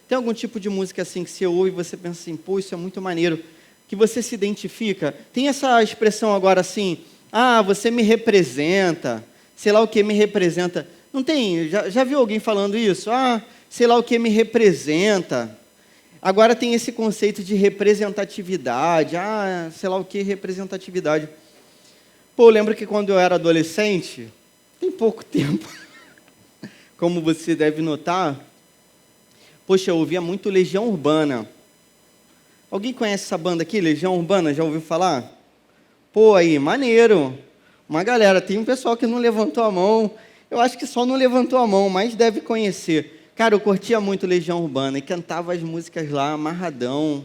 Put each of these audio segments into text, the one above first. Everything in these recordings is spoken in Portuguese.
Tem algum tipo de música assim que você ouve e você pensa assim, pô, isso é muito maneiro, que você se identifica? Tem essa expressão agora assim, você me representa, sei lá o que me representa. Não tem? Já viu alguém falando isso? Sei lá o que me representa. Agora tem esse conceito de representatividade. Sei lá o que representatividade. Pô, eu lembro que quando eu era adolescente, tem pouco tempo, como você deve notar, poxa, eu ouvia muito Legião Urbana. Alguém conhece essa banda aqui, Legião Urbana? Já ouviu falar? Pô, aí, maneiro. Uma galera, tem um pessoal que não levantou a mão. Eu acho que só não levantou a mão, mas deve conhecer. Cara, eu curtia muito Legião Urbana e cantava as músicas lá, amarradão.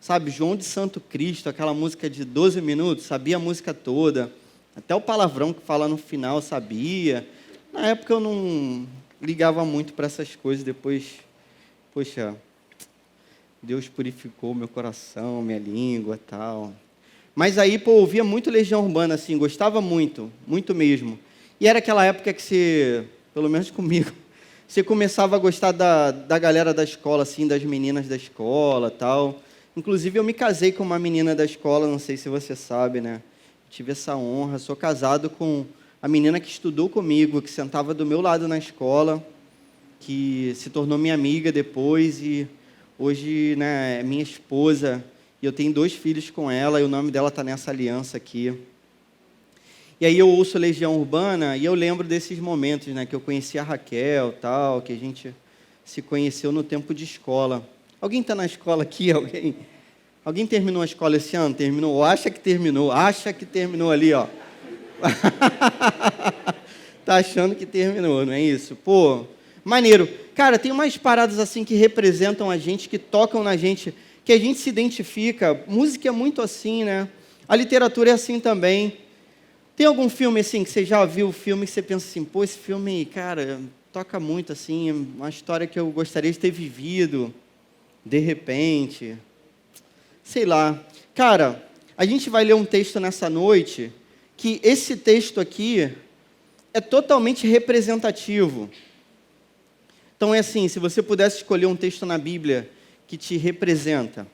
Sabe, João de Santo Cristo, aquela música de 12 minutos, sabia a música toda. Até o palavrão que fala no final, sabia. Na época eu não ligava muito para essas coisas, depois, poxa, Deus purificou meu coração, minha língua e tal. Mas aí, pô, ouvia muito Legião Urbana, assim, gostava muito, muito mesmo. E era aquela época que você, pelo menos comigo, você começava a gostar da galera da escola, assim, das meninas da escola e tal. Inclusive, eu me casei com uma menina da escola, não sei se você sabe, né? Tive essa honra, sou casado com a menina que estudou comigo, que sentava do meu lado na escola, que se tornou minha amiga depois e hoje, né, é minha esposa. E eu tenho 2 filhos com ela e o nome dela está nessa aliança aqui. E aí eu ouço Legião Urbana e eu lembro desses momentos, né, que eu conheci a Raquel, tal, que a gente se conheceu no tempo de escola. Alguém está na escola aqui? Alguém terminou a escola esse ano? Terminou? Ou acha que terminou? Acha que terminou ali, ó. Tá achando que terminou, não é isso? Pô, maneiro. Cara, tem umas paradas assim que representam a gente, que tocam na gente, que a gente se identifica. Música é muito assim, né? A literatura é assim também. Tem algum filme assim que você já viu o filme que você pensa assim, pô, esse filme, cara, toca muito assim, uma história que eu gostaria de ter vivido, de repente, sei lá. Cara, a gente vai ler um texto nessa noite, que esse texto aqui é totalmente representativo. Então é assim, se você pudesse escolher um texto na Bíblia que te representa,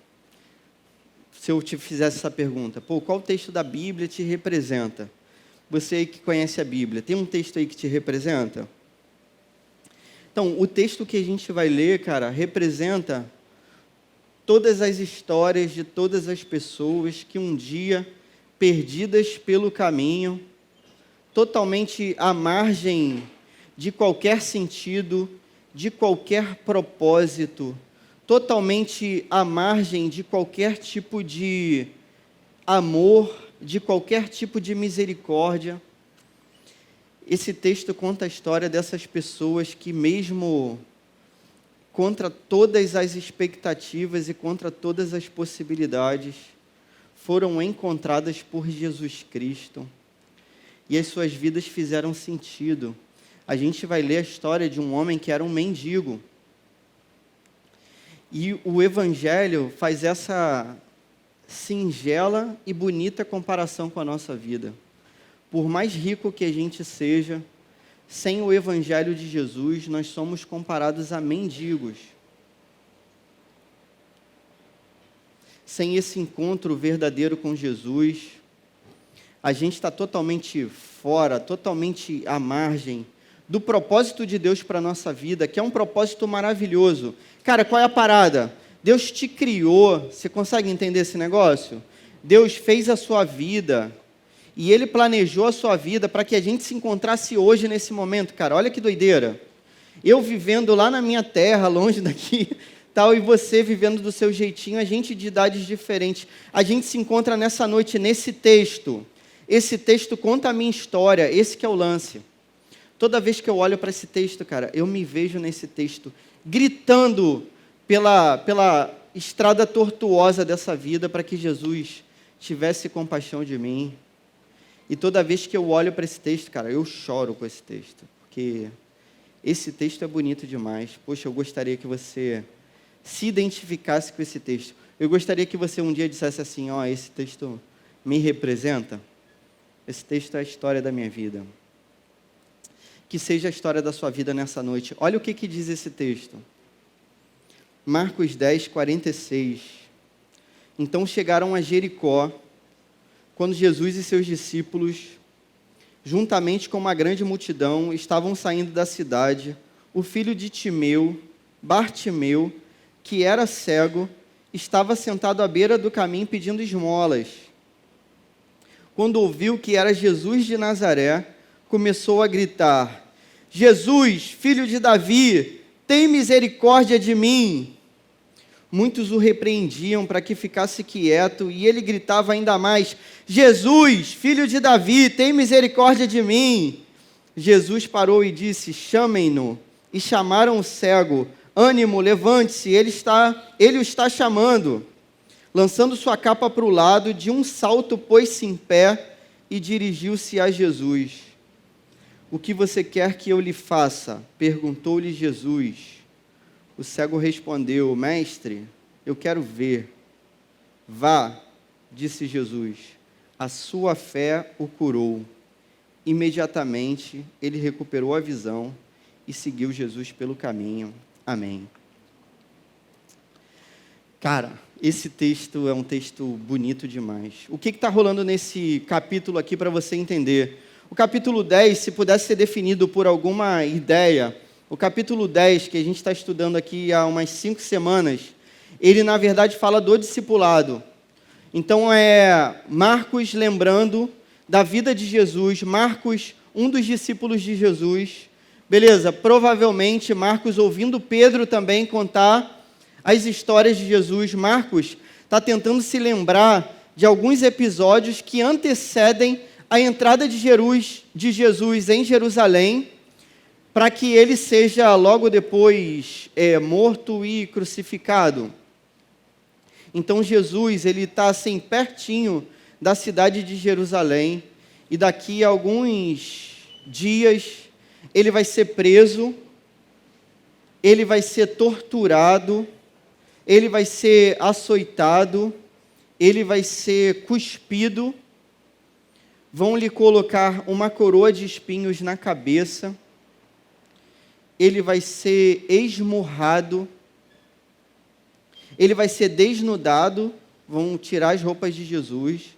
se eu te fizesse essa pergunta, pô, qual texto da Bíblia te representa? Você aí que conhece a Bíblia, tem um texto aí que te representa? Então, o texto que a gente vai ler, cara, representa todas as histórias de todas as pessoas que um dia, perdidas pelo caminho, totalmente à margem de qualquer sentido, de qualquer propósito, totalmente à margem de qualquer tipo de amor, de qualquer tipo de misericórdia. Esse texto conta a história dessas pessoas que, mesmo contra todas as expectativas e contra todas as possibilidades, foram encontradas por Jesus Cristo e as suas vidas fizeram sentido. A gente vai ler a história de um homem que era um mendigo. E o Evangelho faz essa singela e bonita comparação com a nossa vida. Por mais rico que a gente seja, sem o Evangelho de Jesus, nós somos comparados a mendigos. Sem esse encontro verdadeiro com Jesus, a gente está totalmente fora, totalmente à margem do propósito de Deus para a nossa vida, que é um propósito maravilhoso. Cara, qual é a parada? Deus te criou, você consegue entender esse negócio? Deus fez a sua vida e Ele planejou a sua vida para que a gente se encontrasse hoje nesse momento, cara. Olha que doideira. Eu vivendo lá na minha terra, longe daqui, tal, e você vivendo do seu jeitinho, a gente de idades diferentes. A gente se encontra nessa noite, nesse texto. Esse texto conta a minha história, esse que é o lance. Toda vez que eu olho para esse texto, cara, eu me vejo nesse texto, gritando pela estrada tortuosa dessa vida, para que Jesus tivesse compaixão de mim. E toda vez que eu olho para esse texto, cara, eu choro com esse texto, porque esse texto é bonito demais. Poxa, eu gostaria que você se identificasse com esse texto. Eu gostaria que você um dia dissesse assim, ó, esse texto me representa. Esse texto é a história da minha vida. Que seja a história da sua vida nessa noite. Olha o que diz esse texto. Marcos 10, 46. Então chegaram a Jericó, quando Jesus e seus discípulos, juntamente com uma grande multidão, estavam saindo da cidade. O filho de Timeu, Bartimeu, que era cego, estava sentado à beira do caminho pedindo esmolas. Quando ouviu que era Jesus de Nazaré, começou a gritar: Jesus, filho de Davi, tem misericórdia de mim. Muitos o repreendiam para que ficasse quieto, e ele gritava ainda mais: Jesus, filho de Davi, tem misericórdia de mim. Jesus parou e disse: chamem-no. E chamaram o cego. Ânimo, levante-se, ele o está chamando. Lançando sua capa para o lado, de um salto pôs-se em pé e dirigiu-se a Jesus. O que você quer que eu lhe faça? Perguntou-lhe Jesus. O cego respondeu: Mestre, eu quero ver. Vá, disse Jesus, a sua fé o curou. Imediatamente ele recuperou a visão e seguiu Jesus pelo caminho. Amém. Cara, esse texto é um texto bonito demais. O que está rolando nesse capítulo aqui para você entender? O capítulo 10, se pudesse ser definido por alguma ideia, o capítulo 10, que a gente está estudando aqui há umas 5 semanas, ele na verdade fala do discipulado. Então é Marcos lembrando da vida de Jesus, Marcos, um dos discípulos de Jesus. Beleza, provavelmente Marcos ouvindo Pedro também contar as histórias de Jesus. Marcos está tentando se lembrar de alguns episódios que antecedem a entrada de Jesus em Jerusalém, para que ele seja logo depois morto e crucificado. Então Jesus ele está assim pertinho da cidade de Jerusalém, e daqui a alguns dias ele vai ser preso, ele vai ser torturado, ele vai ser açoitado, ele vai ser cuspido, vão lhe colocar uma coroa de espinhos na cabeça, ele vai ser esmurrado, ele vai ser desnudado, vão tirar as roupas de Jesus,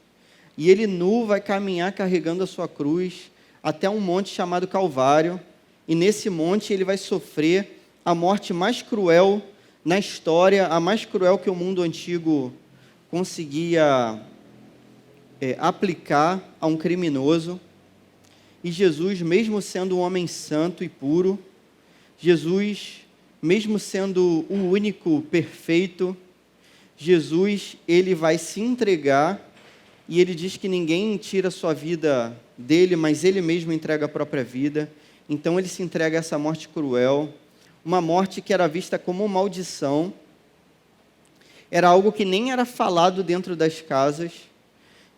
e ele nu vai caminhar carregando a sua cruz até um monte chamado Calvário, e nesse monte ele vai sofrer a morte mais cruel na história, a mais cruel que o mundo antigo conseguia aplicar a um criminoso. E Jesus, mesmo sendo um homem santo e puro, Jesus, mesmo sendo o único perfeito, Jesus, ele vai se entregar, e ele diz que ninguém tira a sua vida dele, mas ele mesmo entrega a própria vida. Então ele se entrega a essa morte cruel, uma morte que era vista como uma maldição, era algo que nem era falado dentro das casas.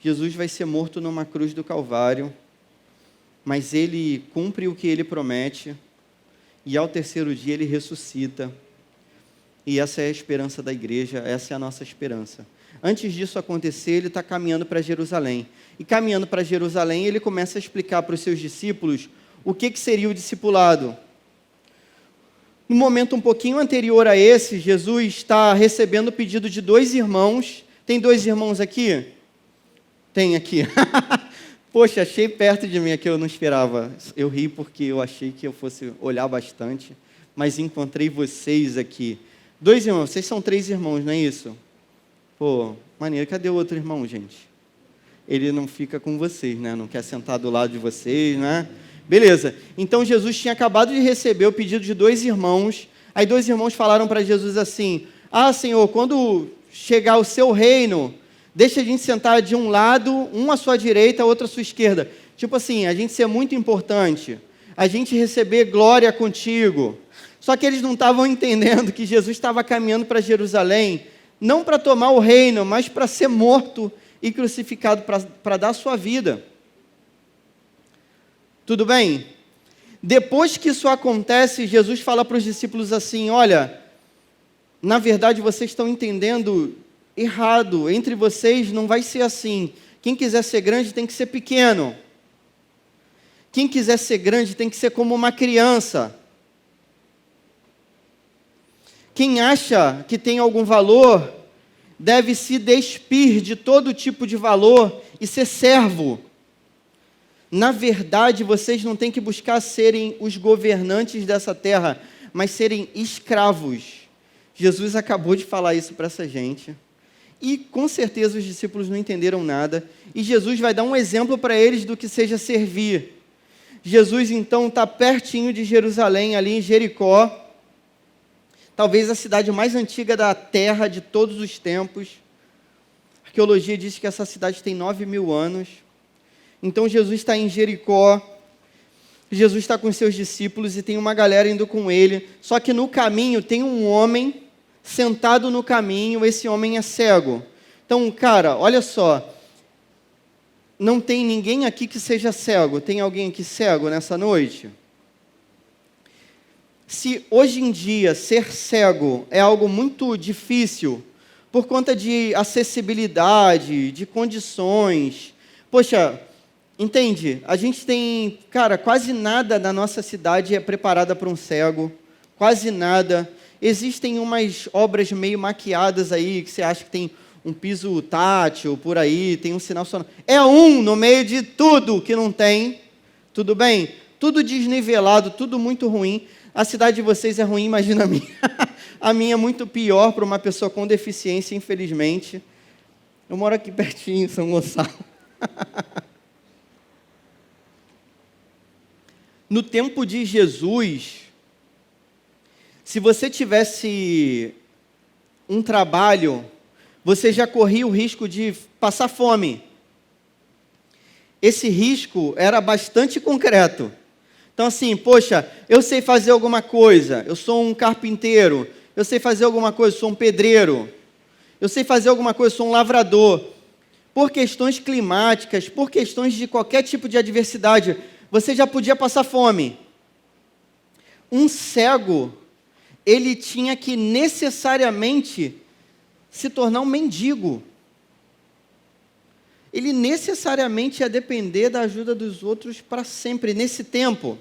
Jesus vai ser morto numa cruz do Calvário, mas ele cumpre o que ele promete, e ao terceiro dia ele ressuscita. E essa é a esperança da igreja, essa é a nossa esperança. Antes disso acontecer, ele está caminhando para Jerusalém. E caminhando para Jerusalém, ele começa a explicar para os seus discípulos o que seria o discipulado. No momento um pouquinho anterior a esse, Jesus está recebendo o pedido de 2 irmãos. Tem 2 irmãos aqui? Tem aqui. Poxa, achei perto de mim aqui, eu não esperava. Eu ri porque eu achei que eu fosse olhar bastante, mas encontrei vocês aqui. 2 irmãos, vocês são 3 irmãos, não é isso? Pô, maneiro, cadê o outro irmão, gente? Ele não fica com vocês, né? Não quer sentar do lado de vocês, né? Beleza, então Jesus tinha acabado de receber o pedido de 2 irmãos, aí 2 irmãos falaram para Jesus assim: Senhor, quando chegar o seu reino, deixa a gente sentar de um lado, um à sua direita, outro à sua esquerda. Tipo assim, a gente ser muito importante, a gente receber glória contigo. Só que eles não estavam entendendo que Jesus estava caminhando para Jerusalém, não para tomar o reino, mas para ser morto e crucificado, para dar a sua vida. Tudo bem? Depois que isso acontece, Jesus fala para os discípulos assim: olha, na verdade vocês estão entendendo errado, entre vocês não vai ser assim. Quem quiser ser grande tem que ser pequeno. Quem quiser ser grande tem que ser como uma criança. Quem acha que tem algum valor deve se despir de todo tipo de valor e ser servo. Na verdade, vocês não têm que buscar serem os governantes dessa terra, mas serem escravos. Jesus acabou de falar isso para essa gente. E com certeza os discípulos não entenderam nada. E Jesus vai dar um exemplo para eles do que seja servir. Jesus então está pertinho de Jerusalém, ali em Jericó. Talvez a cidade mais antiga da terra de todos os tempos. A arqueologia diz que essa cidade tem 9.000 anos. Então Jesus está em Jericó. Jesus está com seus discípulos e tem uma galera indo com ele. Só que no caminho tem um homem sentado no caminho. Esse homem é cego. Então, cara, olha só. Não tem ninguém aqui que seja cego. Tem alguém aqui cego nessa noite? Se hoje em dia ser cego é algo muito difícil, por conta de acessibilidade, de condições, poxa, entende? A gente tem, cara, quase nada na nossa cidade é preparada para um cego, quase nada. Existem umas obras meio maquiadas aí, que você acha que tem um piso tátil por aí, tem um sinal sonoro. É um no meio de tudo que não tem, tudo bem? Tudo desnivelado, tudo muito ruim. A cidade de vocês é ruim, imagina a minha. A minha é muito pior para uma pessoa com deficiência, infelizmente. Eu moro aqui pertinho, em São Gonçalo. No tempo de Jesus, se você tivesse um trabalho, você já corria o risco de passar fome. Esse risco era bastante concreto. Então assim, poxa, eu sei fazer alguma coisa, eu sou um carpinteiro, eu sei fazer alguma coisa, sou um pedreiro, eu sei fazer alguma coisa, sou um lavrador. Por questões climáticas, por questões de qualquer tipo de adversidade, você já podia passar fome. Um cego, ele tinha que necessariamente se tornar um mendigo. Ele necessariamente ia depender da ajuda dos outros para sempre, nesse tempo.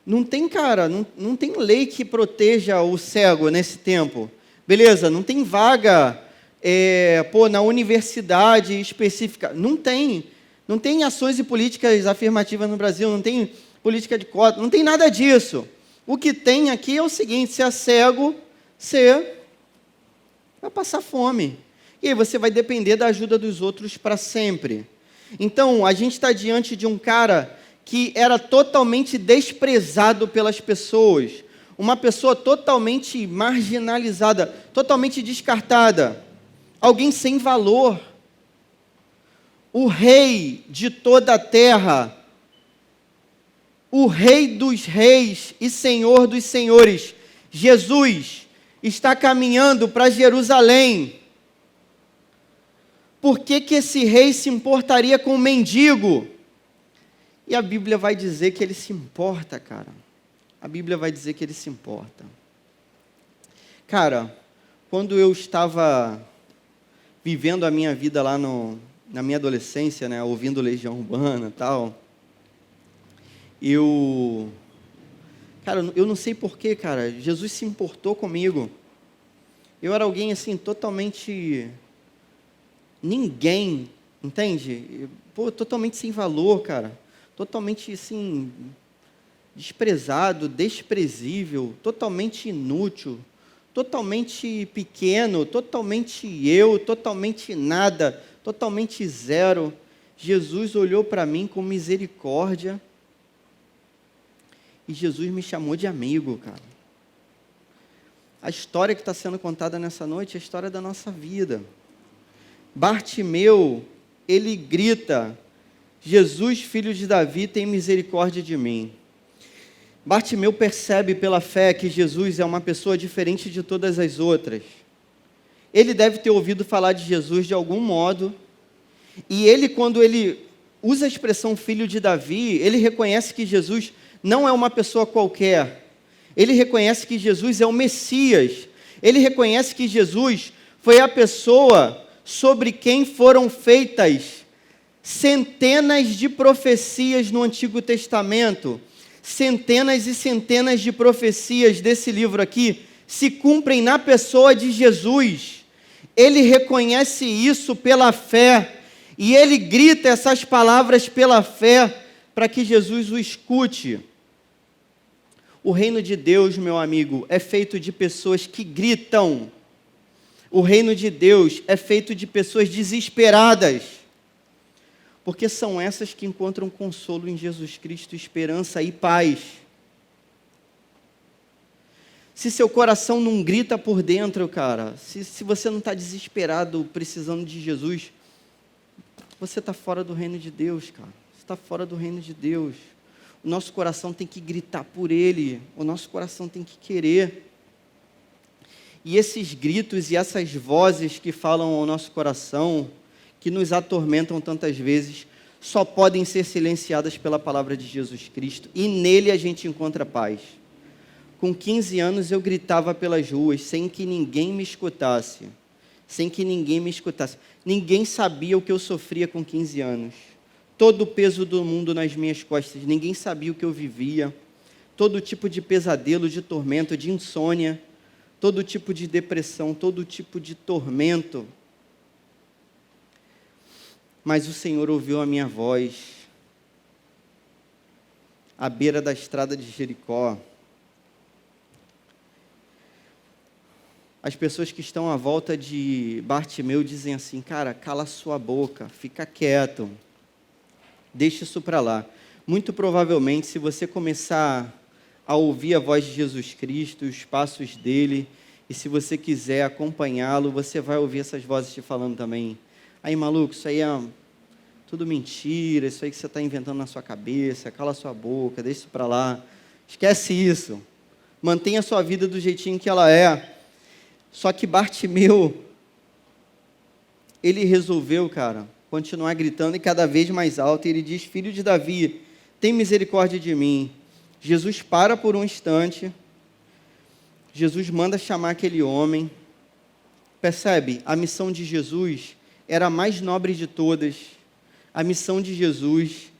Não tem, cara, não tem lei que proteja o cego nesse tempo. Beleza, não tem vaga na universidade específica. Não tem. Não tem ações e políticas afirmativas no Brasil, não tem política de cota, não tem nada disso. O que tem aqui é o seguinte, se é cego, você vai passar fome. E aí você vai depender da ajuda dos outros para sempre. Então, a gente está diante de um cara que era totalmente desprezado pelas pessoas. Uma pessoa totalmente marginalizada, totalmente descartada. Alguém sem valor. O rei de toda a terra. O rei dos reis e senhor dos senhores. Jesus está caminhando para Jerusalém. Por que esse rei se importaria com o mendigo? E a Bíblia vai dizer que ele se importa, cara. A Bíblia vai dizer que ele se importa. Cara, quando eu estava vivendo a minha vida lá na minha adolescência, né, ouvindo Legião Urbana e tal, eu não sei porquê, cara, Jesus se importou comigo. Eu era alguém assim, totalmente ninguém, entende? Pô, totalmente sem valor, cara. Totalmente, assim, desprezado, desprezível, totalmente inútil, totalmente pequeno, totalmente totalmente nada, totalmente zero. Jesus olhou para mim com misericórdia e Jesus me chamou de amigo, cara. A história que está sendo contada nessa noite é a história da nossa vida. Bartimeu, ele grita, Jesus, filho de Davi, tem misericórdia de mim. Bartimeu percebe pela fé que Jesus é uma pessoa diferente de todas as outras. Ele deve ter ouvido falar de Jesus de algum modo, e ele, quando ele usa a expressão filho de Davi, ele reconhece que Jesus não é uma pessoa qualquer. Ele reconhece que Jesus é o Messias. Ele reconhece que Jesus foi a pessoa sobre quem foram feitas centenas de profecias no Antigo Testamento, centenas e centenas de profecias desse livro aqui se cumprem na pessoa de Jesus. Ele reconhece isso pela fé e ele grita essas palavras pela fé para que Jesus o escute. O reino de Deus, meu amigo, é feito de pessoas que gritam. O reino de Deus é feito de pessoas desesperadas, porque são essas que encontram consolo em Jesus Cristo, esperança e paz. Se seu coração não grita por dentro, cara, se você não está desesperado, precisando de Jesus, você está fora do reino de Deus, cara. Você está fora do reino de Deus. O nosso coração tem que gritar por Ele, o nosso coração tem que querer. E esses gritos e essas vozes que falam ao nosso coração, que nos atormentam tantas vezes, só podem ser silenciadas pela palavra de Jesus Cristo, e nele a gente encontra paz. Com 15 anos eu gritava pelas ruas, sem que ninguém me escutasse. Ninguém sabia o que eu sofria com 15 anos. Todo o peso do mundo nas minhas costas, ninguém sabia o que eu vivia. Todo tipo de pesadelo, de tormento, de insônia, todo tipo de depressão, todo tipo de tormento. Mas o Senhor ouviu a minha voz, à beira da estrada de Jericó. As pessoas que estão à volta de Bartimeu dizem assim: cara, cala sua boca, fica quieto, deixa isso para lá. Muito provavelmente, se você começar a ouvir a voz de Jesus Cristo, os passos dele, e se você quiser acompanhá-lo, você vai ouvir essas vozes te falando também: aí maluco, isso aí é tudo mentira, isso aí que você está inventando na sua cabeça, cala sua boca, deixa isso para lá, esquece isso, mantenha a sua vida do jeitinho que ela é. Só que Bartimeu, ele resolveu, cara, continuar gritando e cada vez mais alto, e ele diz: filho de Davi, tem misericórdia de mim. Jesus para por um instante, Jesus manda chamar aquele homem. Percebe? A missão de Jesus era a mais nobre de todas. A missão de Jesus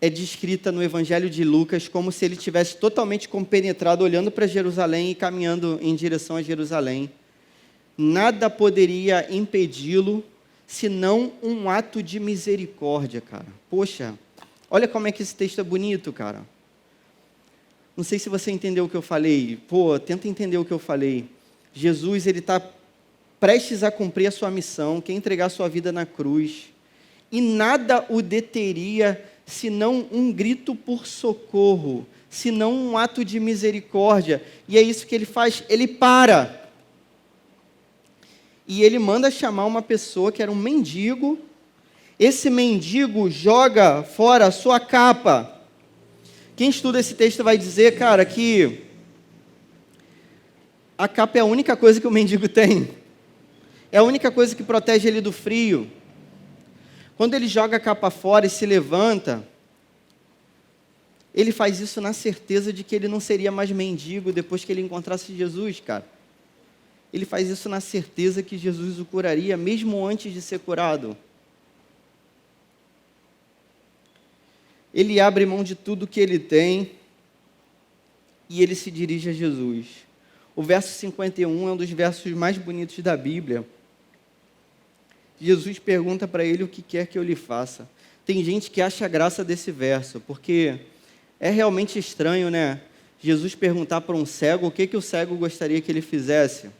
é descrita no Evangelho de Lucas como se ele tivesse totalmente compenetrado, olhando para Jerusalém e caminhando em direção a Jerusalém. Nada poderia impedi-lo, senão um ato de misericórdia, cara. Poxa, olha como é que esse texto é bonito, cara. Não sei se você entendeu o que eu falei. Tenta entender o que eu falei. Jesus, ele está prestes a cumprir a sua missão, quer entregar a sua vida na cruz, e nada o deteria, senão um grito por socorro, senão um ato de misericórdia. E é isso que ele faz, ele para. E ele manda chamar uma pessoa que era um mendigo. Esse mendigo joga fora a sua capa. Quem estuda esse texto vai dizer, cara, que a capa é a única coisa que o mendigo tem. É a única coisa que protege ele do frio. Quando ele joga a capa fora e se levanta, ele faz isso na certeza de que ele não seria mais mendigo depois que ele encontrasse Jesus, cara. Ele faz isso na certeza que Jesus o curaria, mesmo antes de ser curado. Ele abre mão de tudo que ele tem e ele se dirige a Jesus. O verso 51 é um dos versos mais bonitos da Bíblia. Jesus pergunta para ele: o que quer que eu lhe faça? Tem gente que acha graça desse verso, porque é realmente estranho, né? Jesus perguntar para um cego o que o cego gostaria que ele fizesse.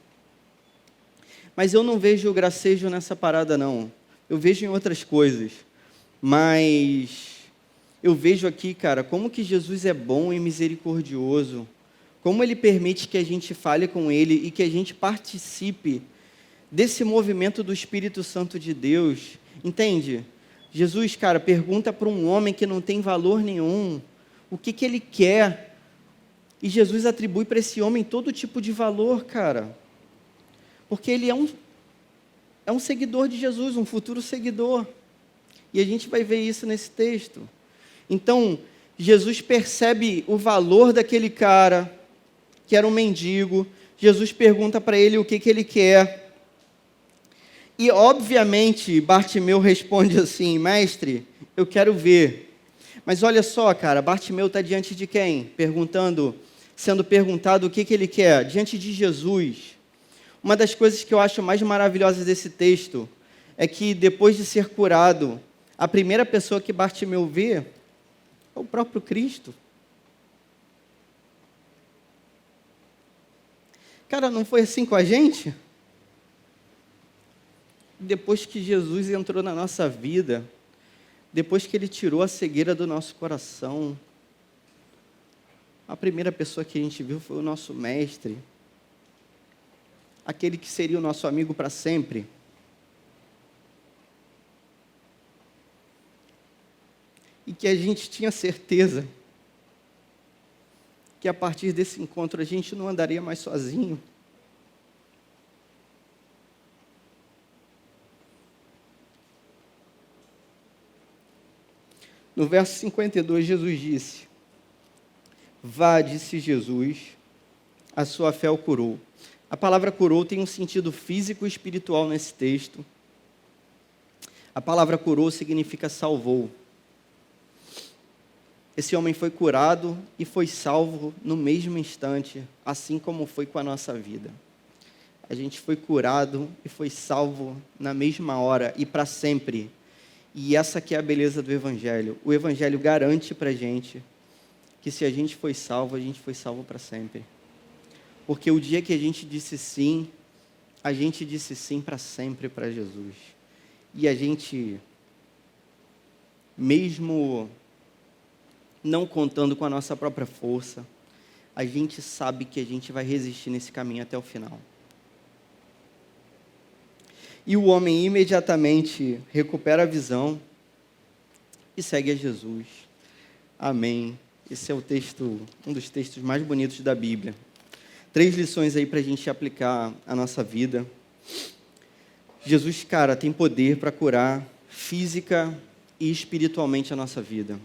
Mas eu não vejo gracejo nessa parada, não. Eu vejo em outras coisas. Mas eu vejo aqui, cara, como que Jesus é bom e misericordioso. Como ele permite que a gente fale com ele e que a gente participe desse movimento do Espírito Santo de Deus. Entende? Jesus, cara, pergunta para um homem que não tem valor nenhum o que ele quer. E Jesus atribui para esse homem todo tipo de valor, cara. Porque ele é um seguidor de Jesus, um futuro seguidor. E a gente vai ver isso nesse texto. Então, Jesus percebe o valor daquele cara, que era um mendigo. Jesus pergunta para ele o que ele quer. E, obviamente, Bartimeu responde assim: mestre, eu quero ver. Mas olha só, cara, Bartimeu está diante de quem? Sendo perguntado o que ele quer, diante de Jesus. Uma das coisas que eu acho mais maravilhosas desse texto é que depois de ser curado, a primeira pessoa que Bartimeu vê é o próprio Cristo. Cara, não foi assim com a gente? Depois que Jesus entrou na nossa vida, depois que Ele tirou a cegueira do nosso coração, a primeira pessoa que a gente viu foi o nosso mestre, aquele que seria o nosso amigo para sempre. E que a gente tinha certeza que a partir desse encontro a gente não andaria mais sozinho. No verso 52, Jesus disse: "Vá", disse Jesus, "a sua fé o curou." A palavra curou tem um sentido físico e espiritual nesse texto. A palavra curou significa salvou. Esse homem foi curado e foi salvo no mesmo instante, assim como foi com a nossa vida. A gente foi curado e foi salvo na mesma hora e para sempre. E essa que é a beleza do Evangelho. O Evangelho garante para a gente que se a gente foi salvo para sempre. Porque o dia que a gente disse sim para sempre para Jesus. E a gente, mesmo não contando com a nossa própria força, a gente sabe que a gente vai resistir nesse caminho até o final. E o homem imediatamente recupera a visão e segue a Jesus. Amém. Esse é um dos textos mais bonitos da Bíblia. 3 lições aí para a gente aplicar à nossa vida. Jesus, cara, tem poder para curar física e espiritualmente a nossa vida.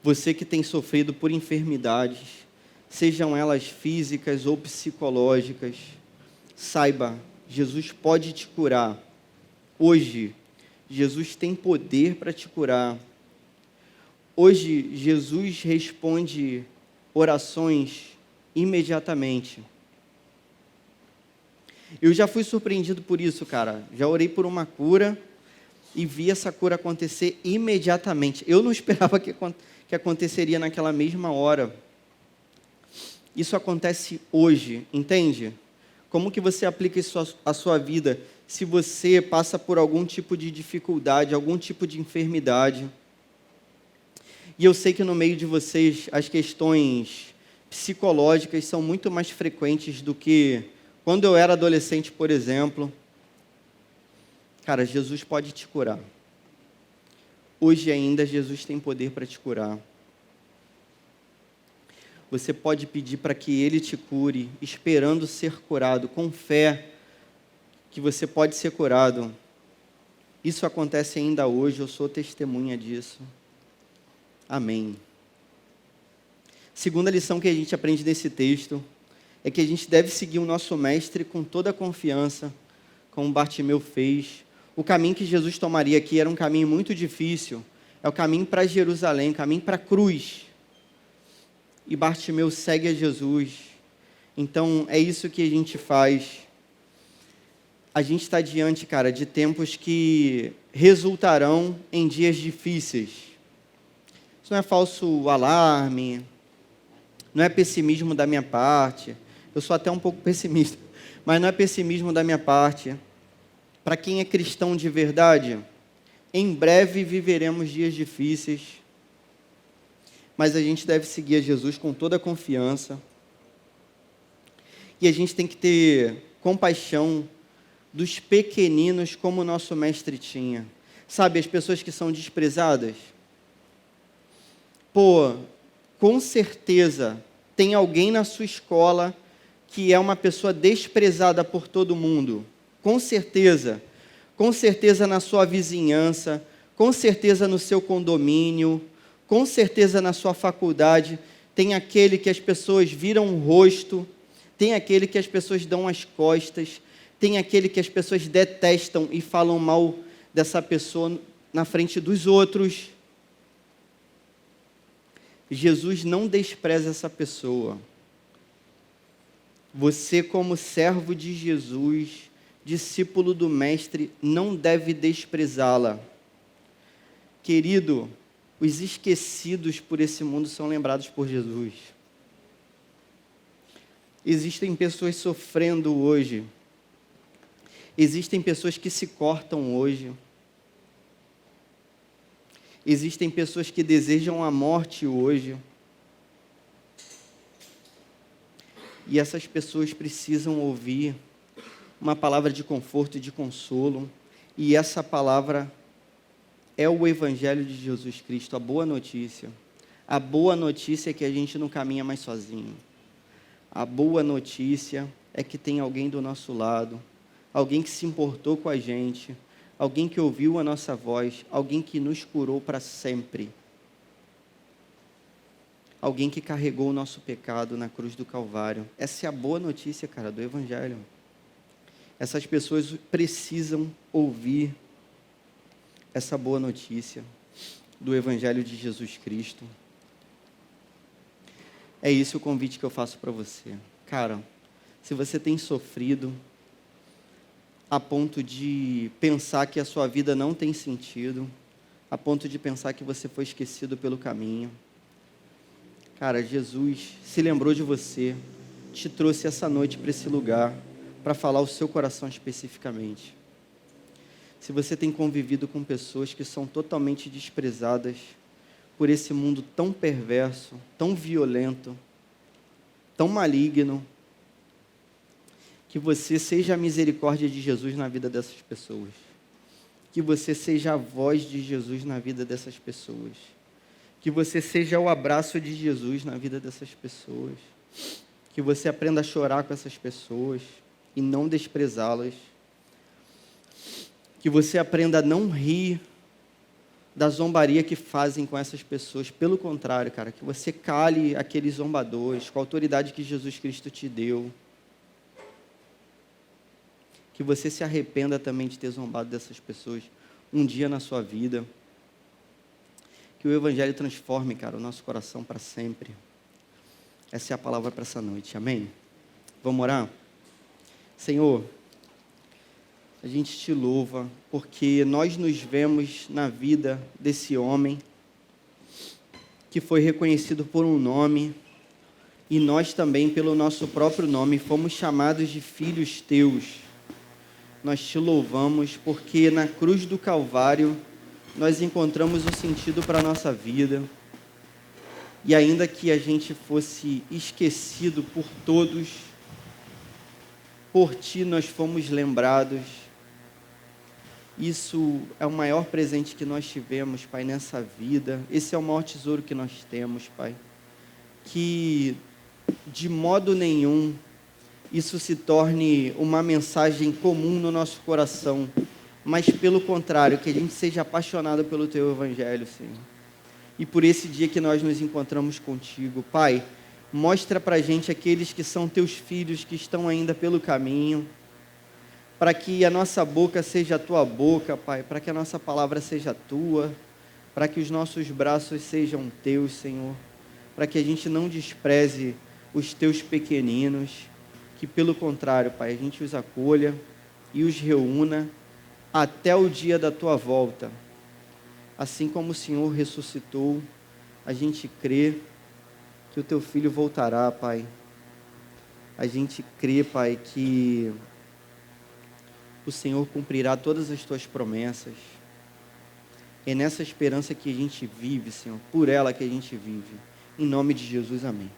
Você que tem sofrido por enfermidades, sejam elas físicas ou psicológicas, saiba, Jesus pode te curar. Hoje, Jesus tem poder para te curar. Hoje, Jesus responde orações imediatamente. Eu já fui surpreendido por isso, cara. Já orei por uma cura e vi essa cura acontecer imediatamente. Eu não esperava que aconteceria naquela mesma hora. Isso acontece hoje, entende? Como que você aplica isso à sua vida se você passa por algum tipo de dificuldade, algum tipo de enfermidade? E eu sei que no meio de vocês as questões psicológicas são muito mais frequentes do que quando eu era adolescente, por exemplo. Cara, Jesus pode te curar. Hoje ainda Jesus tem poder para te curar. Você pode pedir para que Ele te cure, esperando ser curado, com fé que você pode ser curado. Isso acontece ainda hoje, eu sou testemunha disso. Amém. Segunda lição que a gente aprende nesse texto é que a gente deve seguir o nosso mestre com toda a confiança, como Bartimeu fez. O caminho que Jesus tomaria aqui era um caminho muito difícil. É o caminho para Jerusalém, o caminho para a cruz. E Bartimeu segue a Jesus. Então, é isso que a gente faz. A gente está diante, cara, de tempos que resultarão em dias difíceis. Isso não é falso alarme, não é pessimismo da minha parte. Eu sou até um pouco pessimista, mas não é pessimismo da minha parte. Para quem é cristão de verdade, em breve viveremos dias difíceis, mas a gente deve seguir a Jesus com toda a confiança. E a gente tem que ter compaixão dos pequeninos como o nosso mestre tinha. Sabe, as pessoas que são desprezadas? Pô, com certeza tem alguém na sua escola que é uma pessoa desprezada por todo mundo. Com certeza na sua vizinhança, com certeza no seu condomínio, com certeza na sua faculdade, tem aquele que as pessoas viram o rosto, tem aquele que as pessoas dão as costas, tem aquele que as pessoas detestam e falam mal dessa pessoa na frente dos outros. Jesus não despreza essa pessoa. Você, como servo de Jesus, discípulo do Mestre, não deve desprezá-la. Querido, os esquecidos por esse mundo são lembrados por Jesus. Existem pessoas sofrendo hoje. Existem pessoas que se cortam hoje. Existem pessoas que desejam a morte hoje. E essas pessoas precisam ouvir uma palavra de conforto e de consolo. E essa palavra é o Evangelho de Jesus Cristo, a boa notícia. A boa notícia é que a gente não caminha mais sozinho. A boa notícia é que tem alguém do nosso lado, alguém que se importou com a gente, alguém que ouviu a nossa voz, alguém que nos curou para sempre. Alguém que carregou o nosso pecado na cruz do Calvário. Essa é a boa notícia, cara, do Evangelho. Essas pessoas precisam ouvir essa boa notícia do Evangelho de Jesus Cristo. É esse o convite que eu faço para você. Cara, se você tem sofrido a ponto de pensar que a sua vida não tem sentido, a ponto de pensar que você foi esquecido pelo caminho, cara, Jesus se lembrou de você, te trouxe essa noite para esse lugar, para falar o seu coração especificamente. Se você tem convivido com pessoas que são totalmente desprezadas por esse mundo tão perverso, tão violento, tão maligno, que você seja a misericórdia de Jesus na vida dessas pessoas. Que você seja a voz de Jesus na vida dessas pessoas. Que você seja o abraço de Jesus na vida dessas pessoas. Que você aprenda a chorar com essas pessoas e não desprezá-las. Que você aprenda a não rir da zombaria que fazem com essas pessoas. Pelo contrário, cara, que você cale aqueles zombadores com a autoridade que Jesus Cristo te deu. Que você se arrependa também de ter zombado dessas pessoas um dia na sua vida. Que o Evangelho transforme, cara, o nosso coração para sempre. Essa é a palavra para essa noite, amém? Vamos orar? Senhor, a gente te louva, porque nós nos vemos na vida desse homem, que foi reconhecido por um nome, e nós também, pelo nosso próprio nome, fomos chamados de filhos teus. Nós te louvamos, porque na cruz do Calvário, nós encontramos o sentido para a nossa vida, e ainda que a gente fosse esquecido por todos, por ti nós fomos lembrados. Isso é o maior presente que nós tivemos, Pai, nessa vida. Esse é o maior tesouro que nós temos, Pai. Que de modo nenhum isso se torne uma mensagem comum no nosso coração, mas pelo contrário, que a gente seja apaixonado pelo Teu Evangelho, Senhor. E por esse dia que nós nos encontramos contigo, Pai, mostra pra gente aqueles que são Teus filhos, que estão ainda pelo caminho, para que a nossa boca seja a Tua boca, Pai, para que a nossa palavra seja Tua, para que os nossos braços sejam Teus, Senhor, para que a gente não despreze os Teus pequeninos, que pelo contrário, Pai, a gente os acolha e os reúna até o dia da Tua volta. Assim como o Senhor ressuscitou, a gente crê que o Teu Filho voltará, Pai. A gente crê, Pai, que o Senhor cumprirá todas as Tuas promessas. É nessa esperança que a gente vive, Senhor, por ela que a gente vive. Em nome de Jesus, amém.